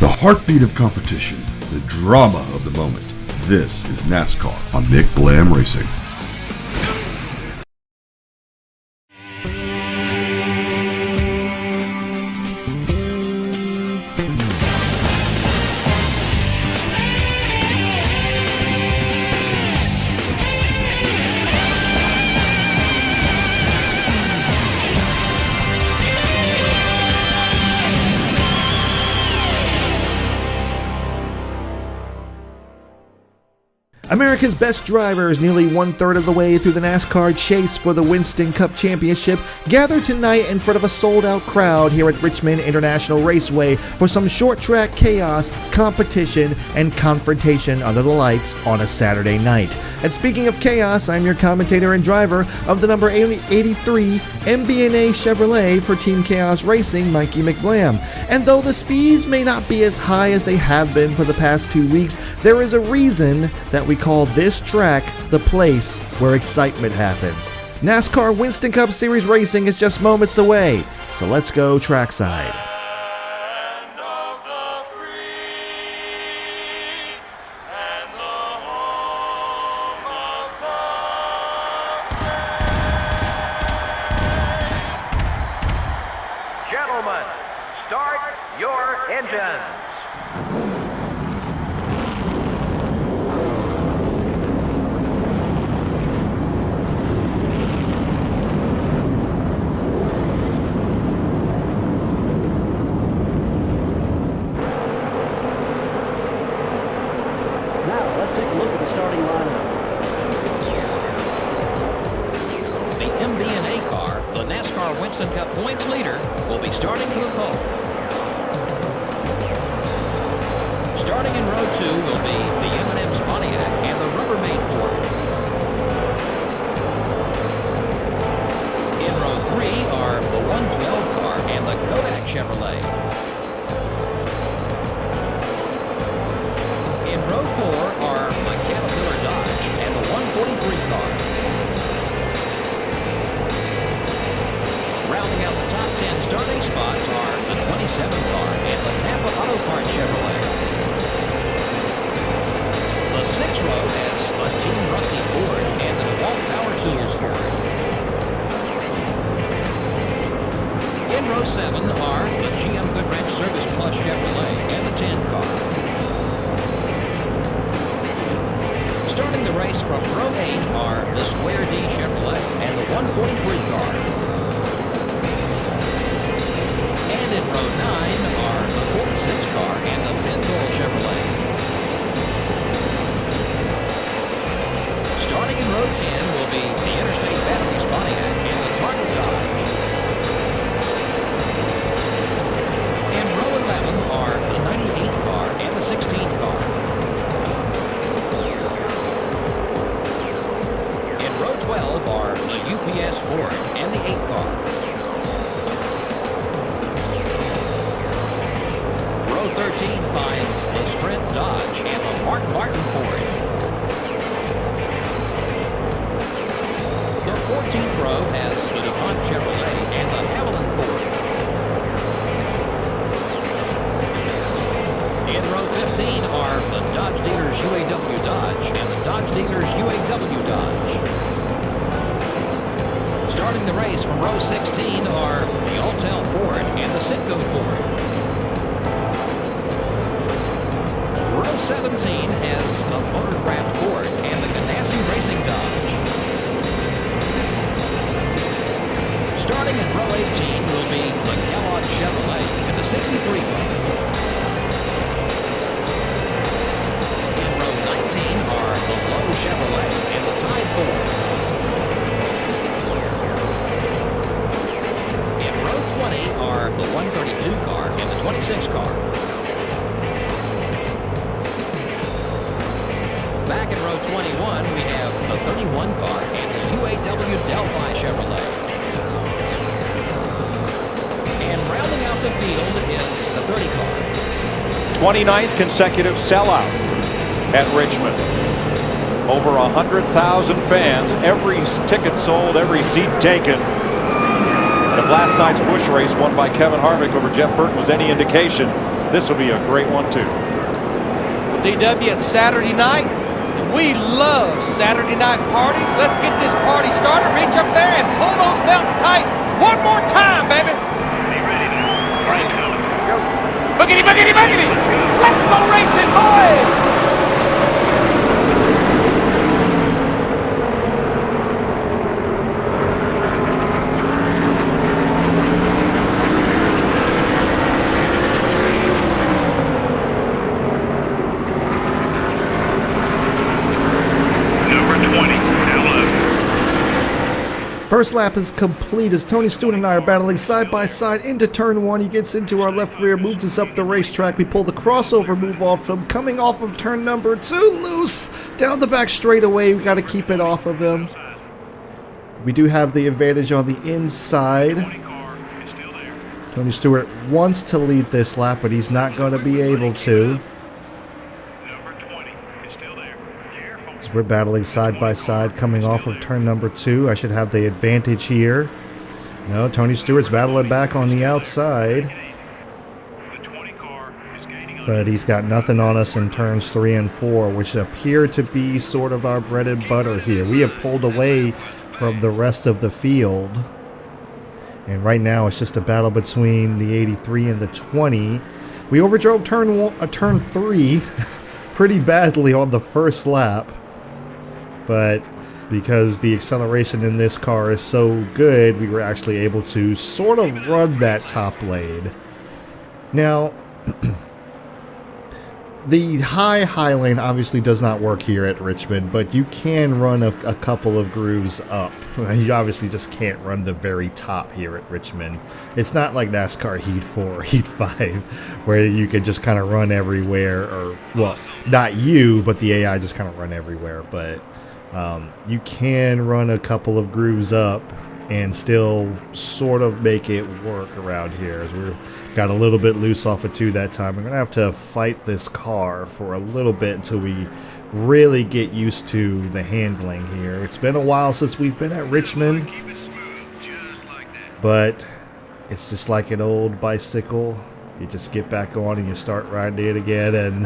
The heartbeat of competition, the drama of the moment. This is NASCAR on Mick Blam Racing. America's best drivers, nearly one-third of the way through the NASCAR chase for the Winston Cup Championship, gather tonight in front of a sold-out crowd here at Richmond International Raceway for some short-track chaos, competition, and confrontation under the lights on a Saturday night. And speaking of chaos, I'm your commentator and driver of the number 83 MB&A Chevrolet for Team KAOS Racing, Mikey McBlam. And though the speeds may not be as high as they have been for the past 2 weeks, there is a reason that we call this track the place where excitement happens. NASCAR Winston Cup Series racing is just moments away, so let's go trackside. Gentlemen, start your engines. Starting lineup. The MB&A car, the NASCAR Winston Cup points leader, will be starting from the pole. Starting in row 2 will be the M&M's Pontiac and the Rubbermaid Ford. In row 3 are the 112 car and the Kodak Chevrolet. In row 4 are the Caterpillar Dodge and the 143 car. Rounding out the top 10 starting spots are the 27 car and the Napa Auto Parts Chevrolet. The 6th row has a Team Rusty Ford and the DeWalt Power Tools Ford. In row 7 are the GM Goodwrench Service Plus Chevrolet and the 10 car. Starting the race from row 8 are the Square D Chevrolet and the 143 car. And in row 9 are the 46 car and the Pinto Chevrolet. Starting in row 10 will be the Interstate Batteries Pontiac and the Target Dodge. In row 11 are the 98 car and the 16 car. Row 12 are the UPS Ford and the 8 car. Row 13 finds the Sprint Dodge and the Mark Martin Ford. The 14th row has the DuPont Chevrolet and the Haviland Ford. In row 15 are the Dodge Dealers UAW Dodge and the Dodge Dealers UAW Dodge. Starting the race from row 16 are the Alltel Ford and the Citgo Ford. Row 17 has the Motorcraft Ford and the Ganassi Racing Dodge. Starting in row 18 will be the Kellogg Chevrolet and the 63 car. In row 19 are the Lowe Chevrolet and the Tide Ford. Are the 132 car and the 26 car. Back in row 21, we have the 31 car and the UAW Delphi Chevrolet. And rounding out the field is the 30 car. 29th consecutive sellout at Richmond. Over 100,000 fans, every ticket sold, every seat taken. If last night's Busch race won by Kevin Harvick over Jeff Burton was any indication, this will be a great one too. DW, it's Saturday night, and we love Saturday night parties. Let's get this party started. Reach up there and pull those belts tight one more time, baby. Boogity, boogity, boogity. Let's go racing, boys. First lap is complete as Tony Stewart and I are battling side by side into turn 1. He gets into our left rear, moves us up the racetrack. We pull the crossover move off him, coming off of turn number 2, loose down the back straightaway. We got to keep it off of him. We do have the advantage on the inside. Tony Stewart wants to lead this lap, but he's not going to be able to. So we're battling side by side coming off of turn number 2. I should have the advantage here. No, Tony Stewart's battling back on the outside. But he's got nothing on us in turns 3 and 4, which appear to be sort of our bread and butter here. We have pulled away from the rest of the field. And right now it's just a battle between the 83 and the 20. We overdrove turn 3 pretty badly on the first lap. But because the acceleration in this car is so good, we were actually able to sort of run that top lane. Now, the high lane obviously does not work here at Richmond, but you can run a couple of grooves up. You obviously just can't run the very top here at Richmond. It's not like NASCAR Heat 4 or Heat 5, where you could just kind of run everywhere, or, well, not you, but the AI just kind of run everywhere, but you can run a couple of grooves up and still sort of make it work around here, as we got a little bit loose off of 2 that time. We're going to have to fight this car for a little bit until we really get used to the handling here. It's been a while since we've been at Richmond, but it's just like an old bicycle. You just get back on and you start riding it again, and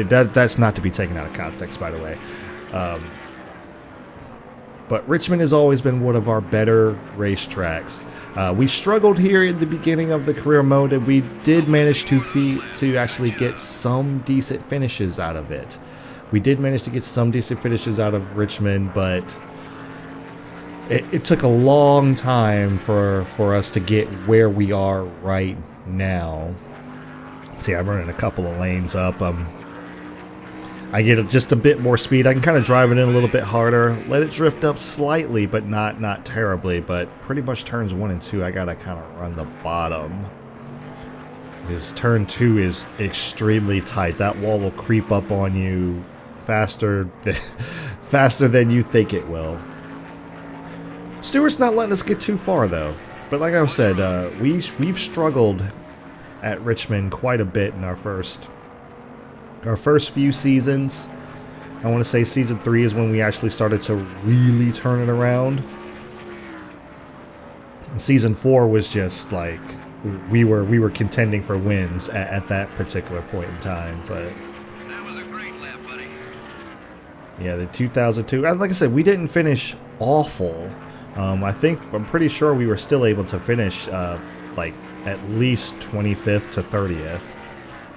that's not to be taken out of context, by the way. But Richmond has always been one of our better racetracks. We struggled here in the beginning of the career mode, and we did manage to actually get some decent finishes out of it. We did manage to get some decent finishes out of Richmond, but it took a long time for us to get where we are right now. See, I'm running a couple of lanes up. I get just a bit more speed. I can kind of drive it in a little bit harder, let it drift up slightly, but not terribly. But pretty much turns 1 and 2, I gotta kind of run the bottom, because turn 2 is extremely tight. That wall will creep up on you faster than you think it will. Stewart's not letting us get too far though. But like I said, we've struggled at Richmond quite a bit in our first few seasons. I want to say season 3 is when we actually started to really turn it around. And season 4 was just like we were contending for wins at that particular point in time. But that was a great lap, buddy. Yeah, the 2002. Like I said, we didn't finish awful. I'm pretty sure we were still able to finish like at least 25th to 30th.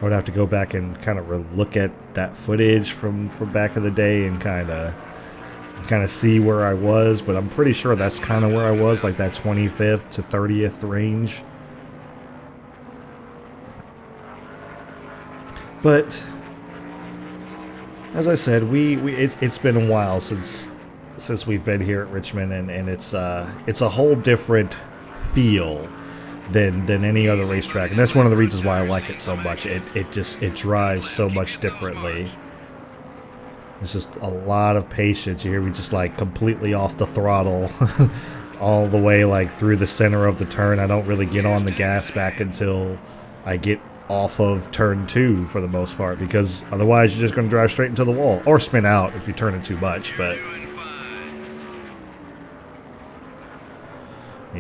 I would have to go back and kind of look at that footage from back in the day and kind of see where I was, but I'm pretty sure that's kind of where I was, like that 25th to 30th range. But as I said, it's been a while since we've been here at Richmond, and it's a whole different feel than any other racetrack, and that's one of the reasons why I like it so much. It drives so much differently. It's just a lot of patience. You hear me just like completely off the throttle all the way like through the center of the turn. I don't really get on the gas back until I get off of turn 2 for the most part, because otherwise you're just going to drive straight into the wall or spin out if you turn it too much. But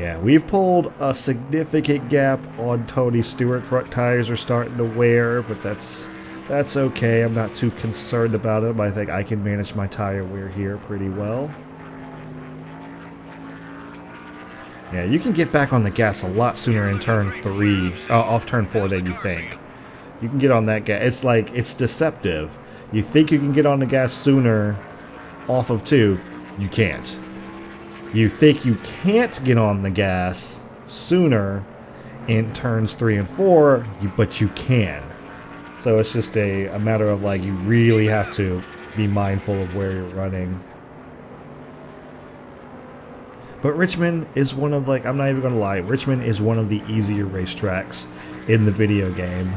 Yeah, we've pulled a significant gap on Tony Stewart. Front tires are starting to wear, but that's okay. I'm not too concerned about it. I think I can manage my tire wear here pretty well. Yeah, you can get back on the gas a lot sooner in turn 3, off turn 4 than you think. You can get on that gas. It's like, it's deceptive. You think you can get on the gas sooner off of 2, you can't. You think you can't get on the gas sooner in turns 3 and 4, but you can. So it's just a matter of like, you really have to be mindful of where you're running. But Richmond is one of, like, I'm not even going to lie, Richmond is one of the easier racetracks in the video game.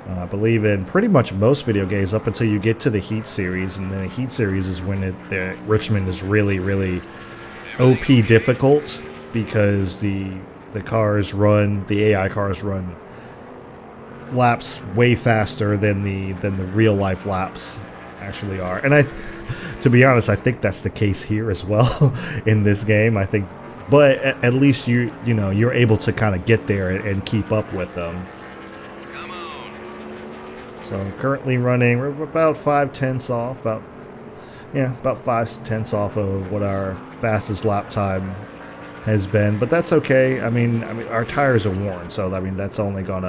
I believe in pretty much most video games up until you get to the Heat series, and then the Heat series is when Richmond is really, really OP difficult, because the AI cars run laps way faster than the real life laps actually are. And to be honest, I think that's the case here as well in this game. I think, but at least you're able to kind of get there and keep up with them. So I'm currently running, we're about 5/10 off, about 5/10 off of what our fastest lap time has been, but that's okay. I mean our tires are worn, so I mean that's only going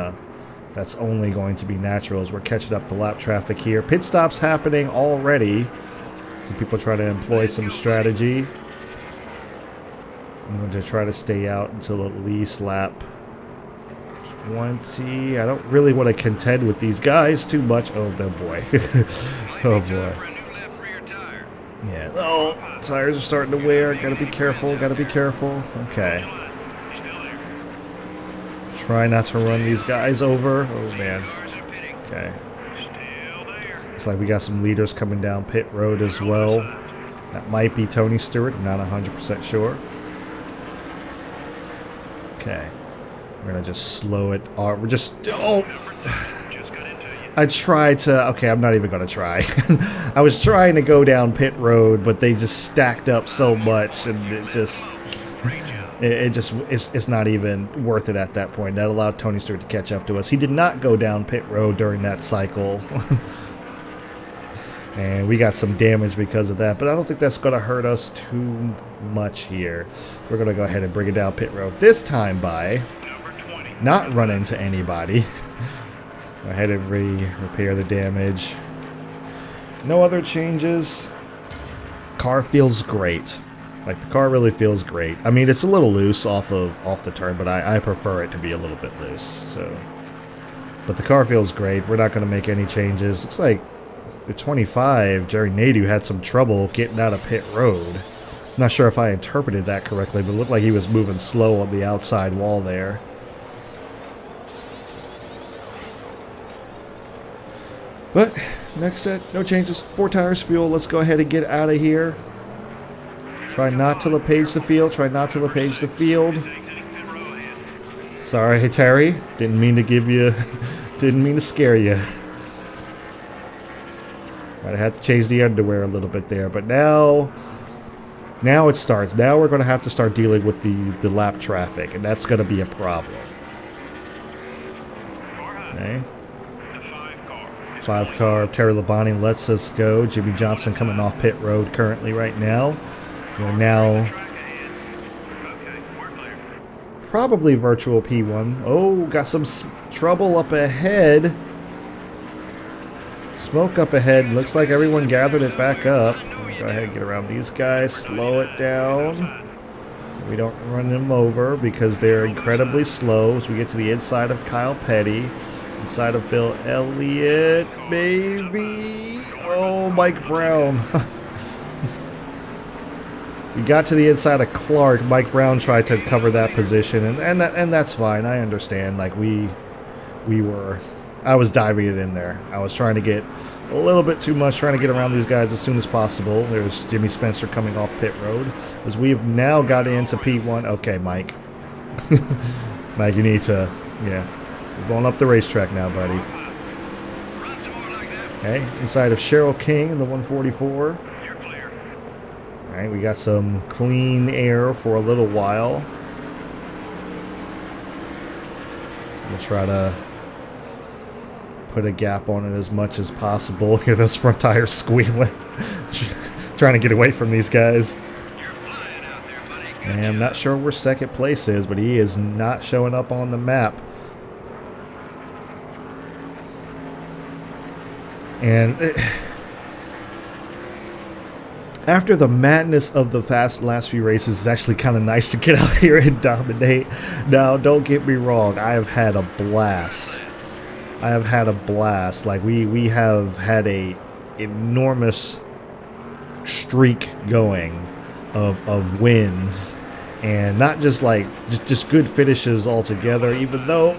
to be natural as we're catching up the lap traffic here. Pit stops happening already. Some people try to employ some strategy. I'm going to try to stay out until at least lap 20. I don't really want to contend with these guys too much. Oh, boy. Oh, boy. Yeah. Oh, tires are starting to wear. Gotta be careful. Gotta be careful. Okay. Try not to run these guys over. Oh, man. Okay. Looks like we got some leaders coming down pit road as well. That might be Tony Stewart. I'm not 100% sure. Okay. We're going to just slow it. We're just... Oh! I tried to... Okay, I'm not even going to try. I was trying to go down pit road, but they just stacked up so much, and it's not even worth it at that point. That allowed Tony Stewart to catch up to us. He did not go down pit road during that cycle. And we got some damage because of that, but I don't think that's going to hurt us too much here. We're going to go ahead and bring it down pit road this time by not run into anybody. Go ahead and repair the damage. No other changes. Car feels great. Like, the car really feels great. I mean, it's a little loose off the turn, but I prefer it to be a little bit loose. So, but the car feels great. We're not going to make any changes. Looks like the 25, Jerry Nadeau, had some trouble getting out of pit road. I'm not sure if I interpreted that correctly, but it looked like he was moving slow on the outside wall there. But next set, no changes. 4 tires, fuel. Let's go ahead and get out of here. Try not to LePage the field. Try not to LePage the field. Sorry, Terry. Didn't mean to give you... Didn't mean to scare you. I had to change the underwear a little bit there, but now it starts. Now we're going to have to start dealing with the lap traffic, and that's going to be a problem. Okay. 5 car. Terry Labonte lets us go. Jimmy Johnson coming off pit road currently right now. We're now probably virtual P1. Oh, got some trouble up ahead. Smoke up ahead. Looks like everyone gathered it back up. Go ahead and get around these guys. Slow it down so we don't run them over because they're incredibly slow. As we get to the inside of Kyle Petty, inside of Bill Elliott, maybe. Oh, Mike Brown. We got to the inside of Clark. Mike Brown tried to cover that position, and that's fine. I understand. Like I was diving it in there. I was trying to get a little bit too much, trying to get around these guys as soon as possible. There's Jimmy Spencer coming off pit road as we have now got into P1. Okay, Mike. Mike, you need to, yeah. We're going up the racetrack now, buddy. Okay, inside of Cheryl King in the 144. Alright, we got some clean air for a little while. I'm going to try to put a gap on it as much as possible. Hear those front tires squealing. Trying to get away from these guys. And I'm not sure where second place is, but he is not showing up on the map. And after the madness of the last few races, it's actually kind of nice to get out here and dominate. Now, don't get me wrong. I have had a blast. I have had a blast. Like, we have had a enormous streak going of wins, and not just like just good finishes altogether, even though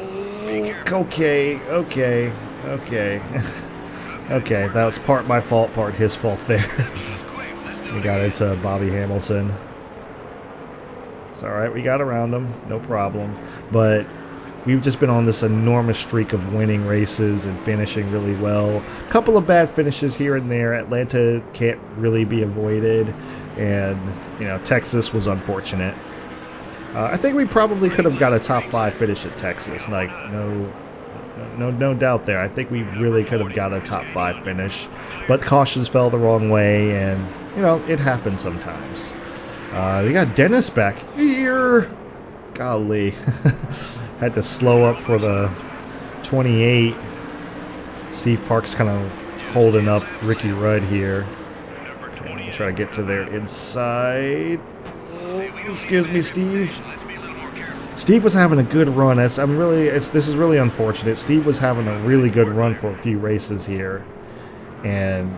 okay okay, that was part my fault, part his fault there. We got it to Bobby Hamilton. It's alright, we got around him, no problem. But we've just been on this enormous streak of winning races and finishing really well. A couple of bad finishes here and there. Atlanta can't really be avoided. And, you know, Texas was unfortunate. I think we probably could have got a top 5 finish at Texas. Like, no doubt there. I think we really could have got a top 5 finish. But cautions fell the wrong way, and, you know, it happens sometimes. We got Dennis back here. Golly. Had to slow up for the 28. Steve Park's kind of holding up Ricky Rudd here. Okay, try to get to their inside. Oh, excuse me, Steve. Steve was having a good run. This is really unfortunate. Steve was having a really good run for a few races here, and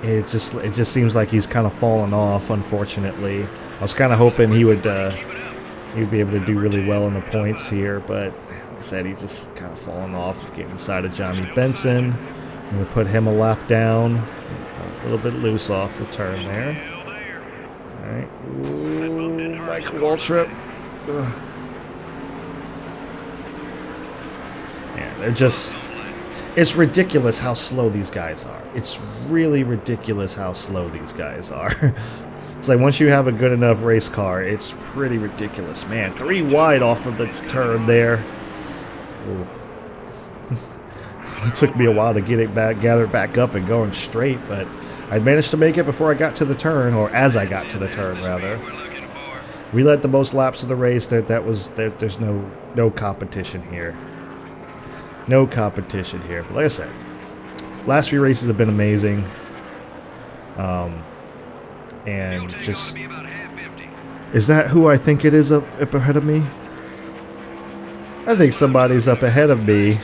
it just seems like he's kind of fallen off, unfortunately. I was kind of hoping he would be able to do really well in the points here, but like I said, he's just kind of fallen off. Getting inside of Johnny Benson. I'm going to put him a lap down. A little bit loose off the turn there. Alright. Ooh, Mike Waltrip. Ugh. Yeah, they're just... It's ridiculous how slow these guys are. It's really ridiculous how slow these guys are. It's like once you have a good enough race car, it's pretty ridiculous. Man, 3 wide off of the turn there. Ooh. It took me a while to get it back, gather back up and going straight, but I managed to make it before I got to the turn, or as I got to the turn, rather. We led the most laps of the race. There's no competition here. No competition here. But like I said, last few races have been amazing. And just... Is that who I think it is up ahead of me? I think somebody's up ahead of me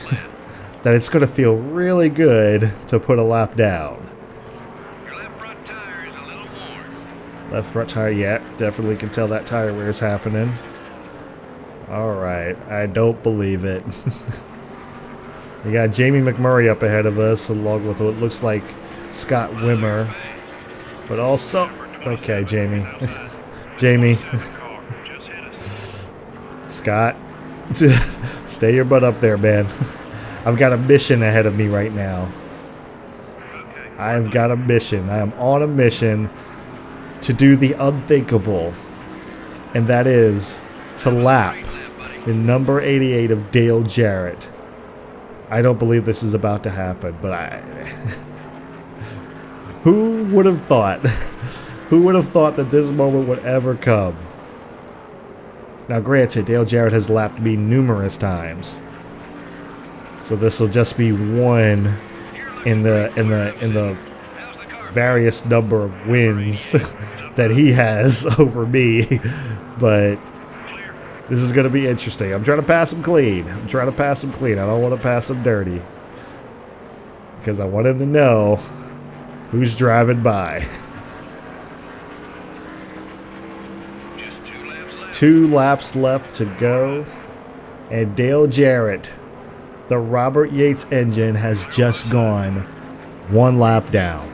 that it's going to feel really good to put a lap down. Left front tire, yeah, definitely can tell that tire wear is happening. Alright, I don't believe it. We got Jamie McMurray up ahead of us, along with what looks like Scott Wimmer. But also... Okay, Jamie. Jamie. Scott. Stay your butt up there, man. I've got a mission ahead of me right now. I've got a mission. I am on a mission to do the unthinkable. And that is to lap in number 88 of Dale Jarrett. I don't believe this is about to happen, but who would have thought? Who would have thought that this moment would ever come? Now, granted, Dale Jarrett has lapped me numerous times, so this will just be one in the various number of wins that he has over me. But this is going to be interesting. I'm trying to pass him clean. I don't want to pass him dirty, because I want him to know who's driving by. 2 laps left to go, and Dale Jarrett, the Robert Yates engine, has just gone 1 lap down.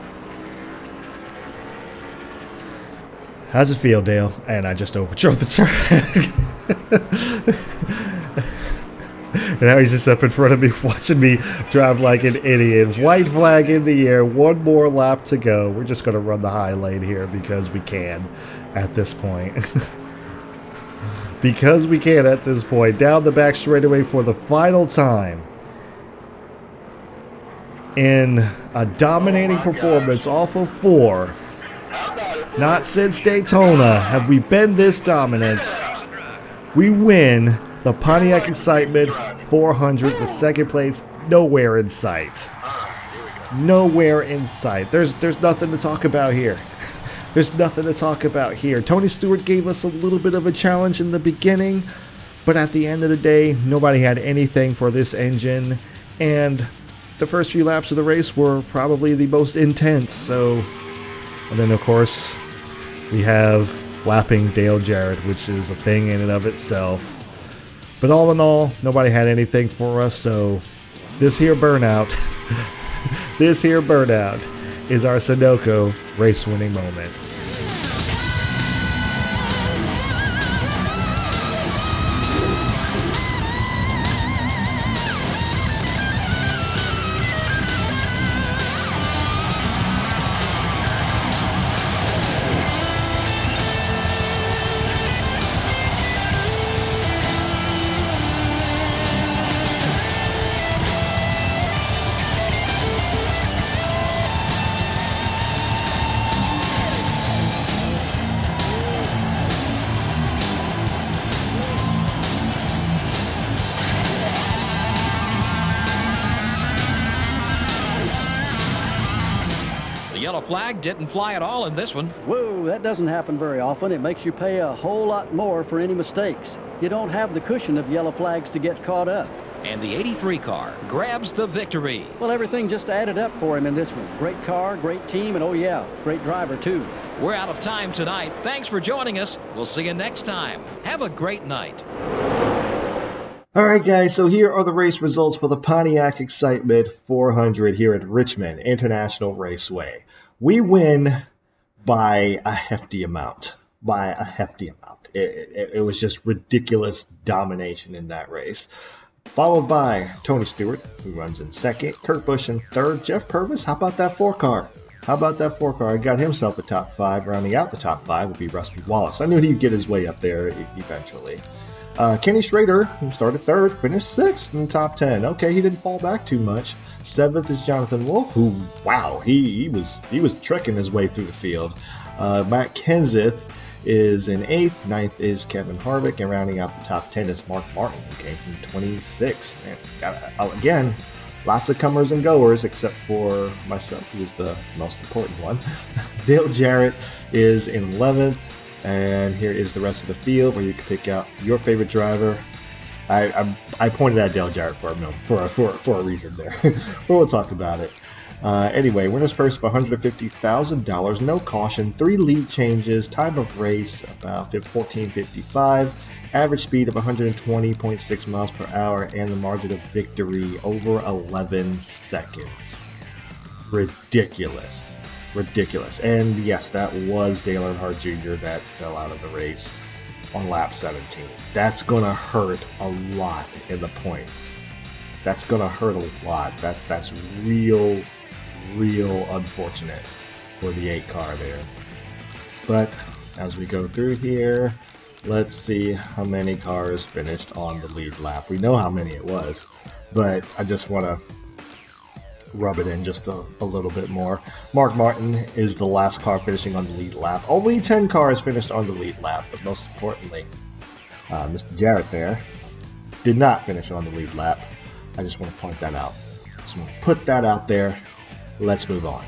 How's it feel, Dale? And I just overthrew the turn. And now he's just up in front of me watching me drive like an idiot. White flag in the air. One more lap to go. We're just going to run the high lane here because we can at this point. Because we can at this point. Down the back straightaway for the final time. In a dominating performance off of 4. Not since Daytona have we been this dominant. We win the Pontiac Excitement 400 with second place nowhere in sight. Nowhere in sight. There's nothing to talk about here. There's nothing to talk about here. Tony Stewart gave us a little bit of a challenge in the beginning, but at the end of the day, nobody had anything for this engine, and the first few laps of the race were probably the most intense. And then of course we have lapping Dale Jarrett, which is a thing in and of itself. But all in all, nobody had anything for us, so this here burnout, this here burnout is our Sunoco race winning moment. Yellow flag didn't fly at all in this one. Whoa, that doesn't happen very often. It makes you pay a whole lot more for any mistakes. You don't have the cushion of yellow flags to get caught up. And the 83 car grabs the victory. Well, everything just added up for him in this one. Great car, great team, and oh yeah, great driver too. We're out of time tonight. Thanks for joining us. We'll see you next time. Have a great night. Alright guys, so here are the race results for the Pontiac Excitement 400 here at Richmond International Raceway. We win by a hefty amount. It was just ridiculous domination in that race. Followed by Tony Stewart, who runs in second, Kurt Busch in third, Jeff Purvis. How about that 4-car? He got himself a top 5. Rounding out the top 5 would be Rusty Wallace. I knew he'd get his way up there eventually. Kenny Schrader, who started 3rd, finished 6th in the top 10. Okay, he didn't fall back too much. 7th is Jonathan Wolf, who, wow, he was trekking his way through the field. Matt Kenseth is in 8th. 9th is Kevin Harvick, and rounding out the top 10 is Mark Martin, who came from 26th. And again, lots of comers and goers, except for myself, who was the most important one. Dale Jarrett is in 11th. And here is the rest of the field where you can pick out your favorite driver. I pointed at Dale Jarrett for a reason there. But we'll talk about it. Anyway, winner's purse of $150,000, no caution, 3 lead changes, time of race about 14:55, average speed of 120.6 miles per hour, and the margin of victory over 11 seconds. Ridiculous. And yes, that was Dale Earnhardt Jr. that fell out of the race on lap 17. That's gonna hurt a lot in the points. That's gonna hurt a lot. That's real unfortunate for the 8 car there. But as we go through here, let's see how many cars finished on the lead lap. We know how many it was, but I just want to rub it in just a little bit more. Mark Martin is the last car finishing on the lead lap. Only 10 cars finished on the lead lap, but most importantly, Mr. Jarrett there did not finish on the lead lap. I just want to point that out. Just want to put that out there. Let's move on.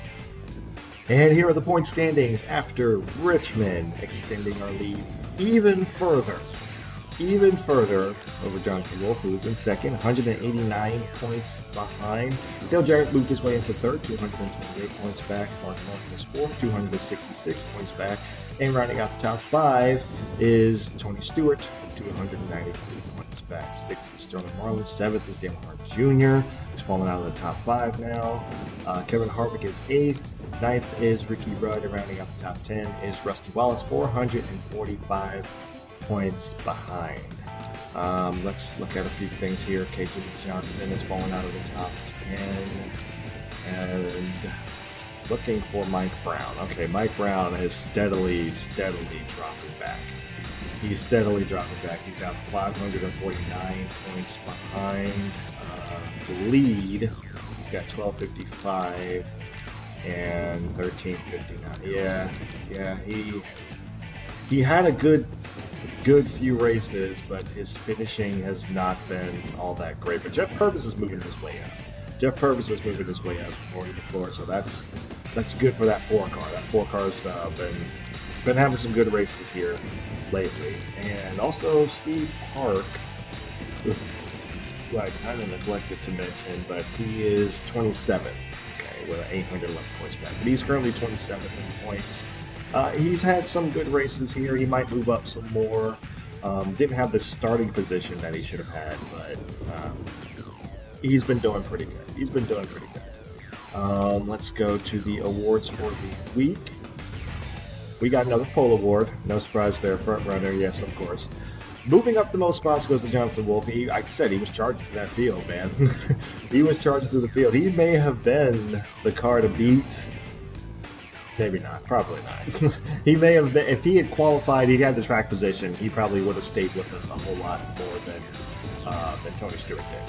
And here are the point standings after Richmond, extending our lead even further over Jonathan Wolf, who was in second, 189 points behind. Dale Jarrett moved his way into third, 228 points back. Mark Martin is fourth, 266 points back. And rounding out the top 5 is Tony Stewart, 293 points back. 6th is Sterling Marlin. 7th is Dale Earnhardt Jr., who's fallen out of the top 5 now. Kevin Harvick is 8th. 9th is Ricky Rudd, and rounding out the top 10 is Rusty Wallace, 445 points behind. Let's look at a few things here. KJ Johnson is falling out of the top 10. And looking for Mike Brown. Okay, Mike Brown is steadily dropping back. He's steadily dropping back. He's now 549 points behind the lead. He's got 1255 and 1359. Yeah. He had a good few races, but his finishing has not been all that great. But Jeff Purvis is moving his way up. More to the floor, so that's good for that 4-car. That 4-car's been having some good races here lately. And also Steve Park, who I kind of neglected to mention, but he is 27th, okay, with 811 points back. But he's currently 27th in points. He's had some good races here. He might move up some more. Didn't have the starting position that he should have had, but he's been doing pretty good. Let's go to the awards for the week. We got another pole award. No surprise there, front runner. Yes, of course. Moving up the most spots goes to Jonathan Wolfe. Like I said, he was charged through that field, man. He was charged through the field. He may have been the car to beat. Maybe not. Probably not. He may have been. If he had qualified, he had the track position, he probably would have stayed with us a whole lot more than Tony Stewart did.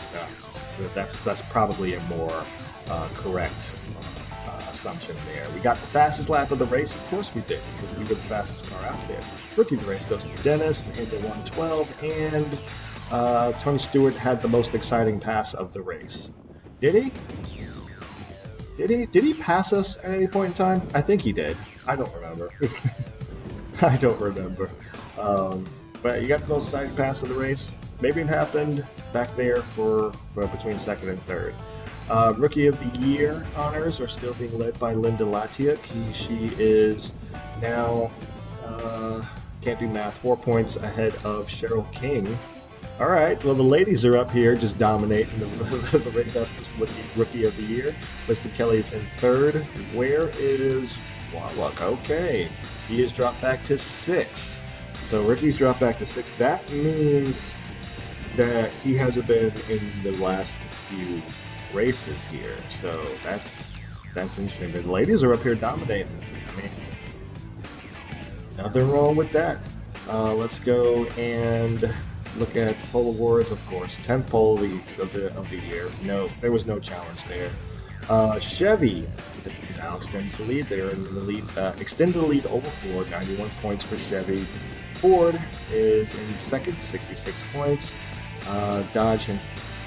That's probably a more correct assumption there. We got the fastest lap of the race. Of course we did, because we were the fastest car out there. Rookie of the race goes to Dennis in the 112, and Tony Stewart had the most exciting pass of the race. Did he? Did he pass us at any point in time? I think he did. I don't remember. But you got the most exciting pass of the race. Maybe it happened back there for between second and third. Rookie of the Year honors are still being led by Linda Latiuk. She is now, can't do math, 4 points ahead of Cheryl King. All right, well, the ladies are up here just dominating the Ring Dusters Rookie of the Year. Mr. Kelly's in third. Where is Warlock? Okay, he has dropped back to 6. So Ricky's dropped back to 6. That means that he hasn't been in the last few races here. So that's interesting. The ladies are up here dominating. I mean, nothing wrong with that. Let's go and look at pole awards, of course. 10th pole of the year. No, there was no challenge there. Chevy now extended the lead there in the lead. Extended the lead over Ford. 91 points for Chevy. Ford is in second, 66 points. Dodge in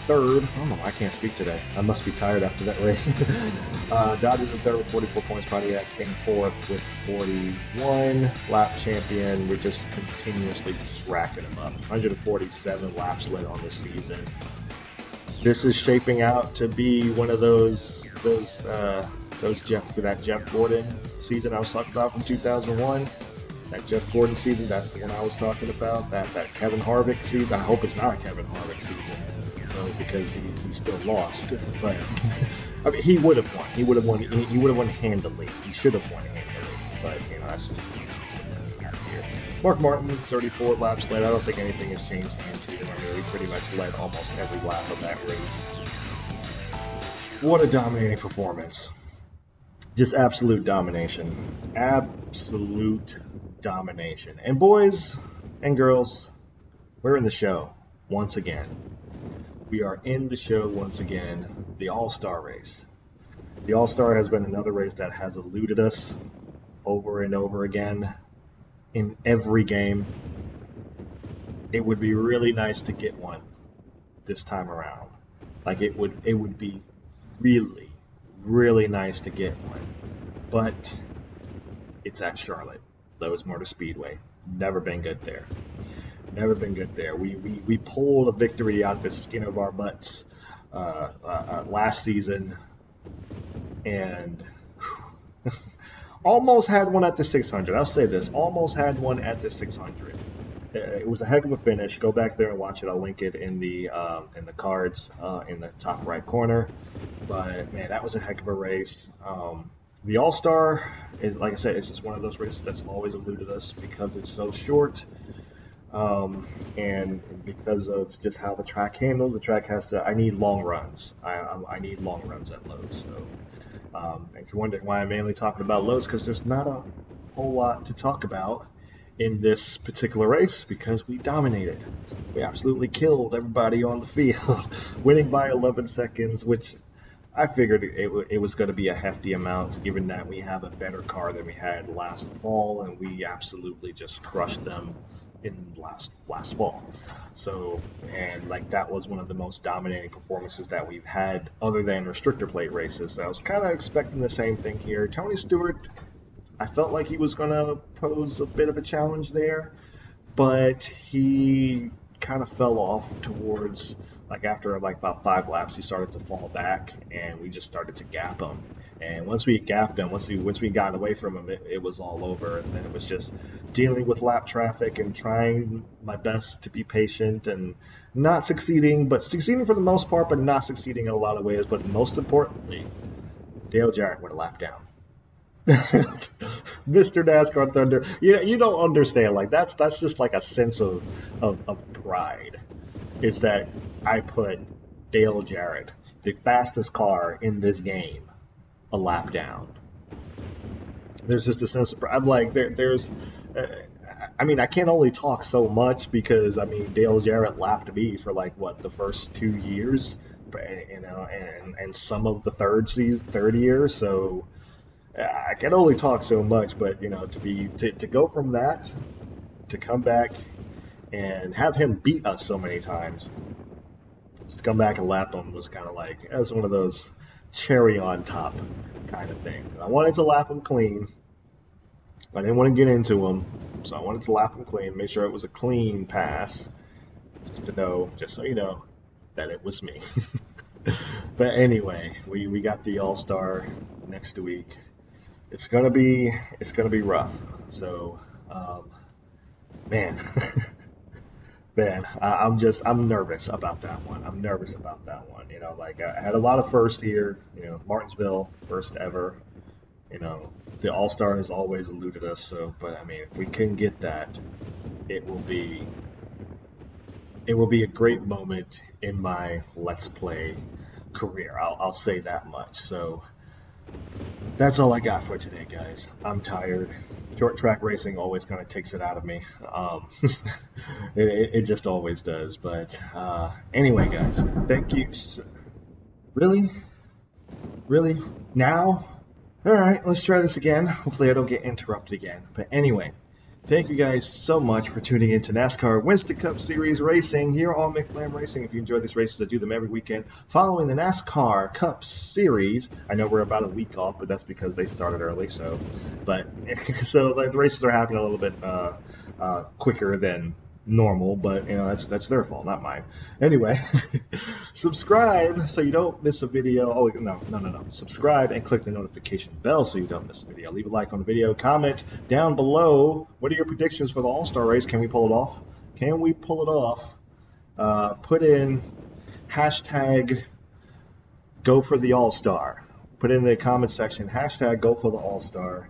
third. I don't know, I can't speak today. I must be tired after that race. Dodge is in third with 44 points. Pontiac in fourth with 41. Lap champion. We're just continuously just racking them up. 147 laps led on this season. This is shaping out to be one of those Jeff Gordon season I was talking about from 2001. That Jeff Gordon season, that's the one I was talking about. That Kevin Harvick season. I hope it's not a Kevin Harvick season, because he still lost. But I mean, he would have won. He would have won handily. He should have won handily. But that's just the system that we have here. Mark Martin, 34 laps led. I don't think anything has changed hands here. I mean, he pretty much led almost every lap of that race. What a dominating performance! Just absolute domination. Absolute domination. And boys and girls, we're in the show once again. We are in the show once again. The All-Star race. The All-Star has been another race that has eluded us over and over again in every game. It would be really nice to get one this time around. Like it would be really, really nice to get one. But it's at Charlotte, Lowe's Motor Speedway. Never been good there. Never been good there. We pulled a victory out of the skin of our butts last season, and almost had one at the 600. I'll say this: almost had one at the 600. It was a heck of a finish. Go back there and watch it. I'll link it in the cards in the top right corner. But man, that was a heck of a race. The All-Star is, like I said, it's just one of those races that's always eluded us because it's so short. And because of just how the track handles, the track has to. I need long runs. I need long runs at Lowe's. So, if you're wondering why I'm mainly talking about Lowe's, because there's not a whole lot to talk about in this particular race, because we dominated. We absolutely killed everybody on the field, winning by 11 seconds, which I figured it was going to be a hefty amount, given that we have a better car than we had last fall, and we absolutely just crushed them in last fall. So, and like that was one of the most dominating performances that we've had other than restrictor plate races. So I was kind of expecting the same thing here. Tony Stewart, I felt like he was going to pose a bit of a challenge there, but he kind of fell off towards, like after like about 5 laps, he started to fall back, and we just started to gap him. And once we gapped him, once we got away from him, it was all over. And then it was just dealing with lap traffic and trying my best to be patient and not succeeding, but succeeding for the most part, but not succeeding in a lot of ways. But most importantly, Dale Jarrett went a lap down. Mr. NASCAR Thunder, you don't understand. Like that's just like a sense of pride. It's that I put Dale Jarrett, the fastest car in this game, a lap down. There's just a sense of pride. I'm like, I mean, I can't only talk so much because, I mean, Dale Jarrett lapped me for like, what, the first 2 years, you know, and some of the third year, so I can only talk so much, but, you know, to go from that, to come back and have him beat us so many times, to come back and lap him was kind of like, it was one of those cherry on top kind of things. I wanted to lap him clean. I didn't want to get into him, so I wanted to lap him clean, make sure it was a clean pass, just so you know that it was me. But anyway, we got the All-Star next week. It's gonna be rough. So, man. Man, I'm nervous about that one. You know, like I had a lot of firsts here. You know, Martinsville, first ever. You know, the All-Star has always eluded us. So, but I mean, if we can get that, it will be a great moment in my Let's Play career. I'll say that much. So, that's all I got for today, guys. I'm tired. Short track racing always kind of takes it out of me. It just always does. But anyway, guys, thank you. Really? Now? All right, let's try this again. Hopefully I don't get interrupted again. But anyway, thank you guys so much for tuning in to NASCAR Winston Cup Series Racing here on McLam Racing. If you enjoy these races, I do them every weekend following the NASCAR Cup Series. I know we're about a week off, but that's because they started early. So like, the races are happening a little bit quicker than normal, but you know that's their fault, not mine. Anyway, subscribe so you don't miss a video. Oh no! Subscribe and click the notification bell so you don't miss a video. Leave a like on the video. Comment down below. What are your predictions for the All-Star race? Can we pull it off? Put in hashtag go for the All-Star. Put in the comment section hashtag go for the All-Star.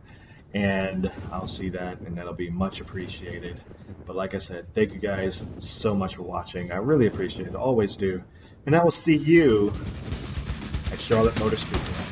And I'll see that, and that'll be much appreciated. But like I said, thank you guys so much for watching. I really appreciate it. I always do. And I will see you at Charlotte Motor Speedway.